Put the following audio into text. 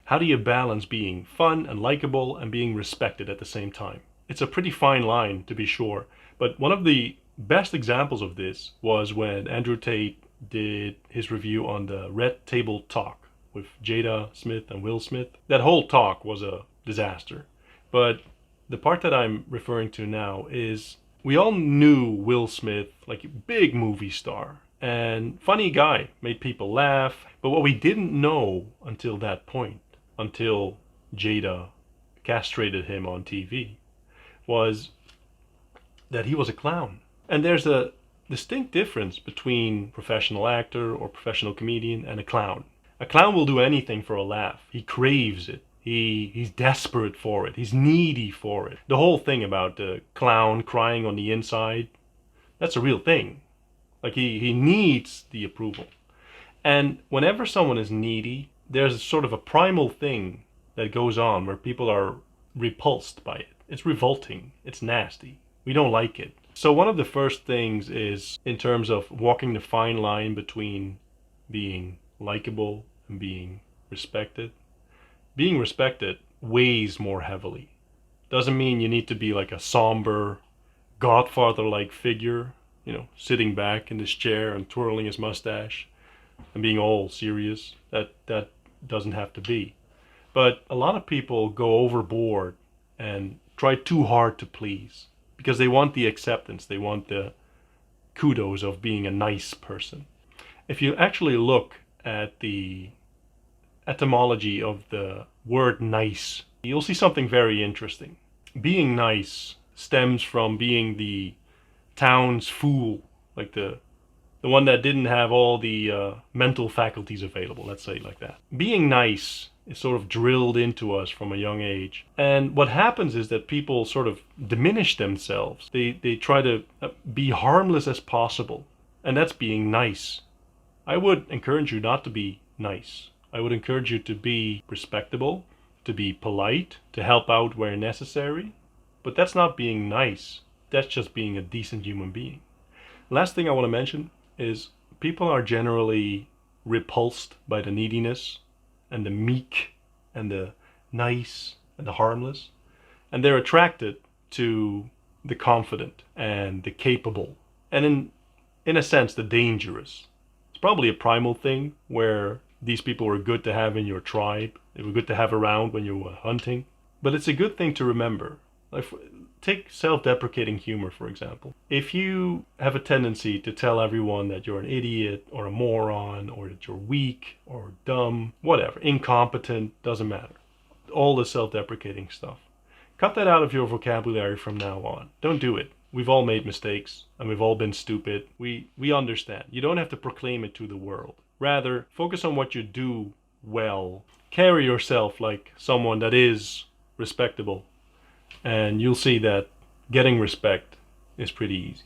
How do you balance being fun and likable and being respected at the same time? It's a pretty fine line, to be sure, but one of the best examples of this was when Andrew Tate did his review on the Red Table Talk with Jada Smith and Will Smith. That whole talk was a disaster. But the part that I'm referring to now is we all knew Will Smith, like a big movie star and funny guy, made people laugh. But what we didn't know until that point, until Jada castrated him on TV, was that he was a clown. And there's a distinct difference between professional actor or professional comedian and a clown. A clown will do anything for a laugh. He craves it. He's desperate for it. He's needy for it. The whole thing about the clown crying on the inside, that's a real thing. Like he needs the approval. And whenever someone is needy, there's sort of a primal thing that goes on where people are repulsed by it. It's revolting. It's nasty. We don't like it. So one of the first things is, in terms of walking the fine line between being likable and being respected, being respected weighs more heavily. Doesn't mean you need to be like a somber, Godfather-like figure, sitting back in his chair and twirling his mustache and being all serious. That doesn't have to be. But a lot of people go overboard and try too hard to please because they want the acceptance, they want the kudos of being a nice person. If you actually look at the etymology of the word nice, you'll see something very interesting. Being nice stems from being the town's fool, like the one that didn't have all the mental faculties available, let's say it like that. Being nice is sort of drilled into us from a young age. And what happens is that people sort of diminish themselves. They try to be harmless as possible. And that's being nice. I would encourage you not to be nice. I would encourage you to be respectable, to be polite, to help out where necessary. But that's not being nice. That's just being a decent human being. Last thing I want to mention is people are generally repulsed by the neediness and the meek and the nice and the harmless. And they're attracted to the confident and the capable. And in a sense, the dangerous. It's probably a primal thing where these people were good to have in your tribe. They were good to have around when you were hunting. But it's a good thing to remember. Like, take self-deprecating humor, for example. If you have a tendency to tell everyone that you're an idiot or a moron or that you're weak or dumb, whatever, incompetent, doesn't matter. All the self-deprecating stuff. Cut that out of your vocabulary from now on. Don't do it. We've all made mistakes and we've all been stupid. We understand. You don't have to proclaim it to the world. Rather, focus on what you do well. Carry yourself like someone that is respectable. And you'll see that getting respect is pretty easy.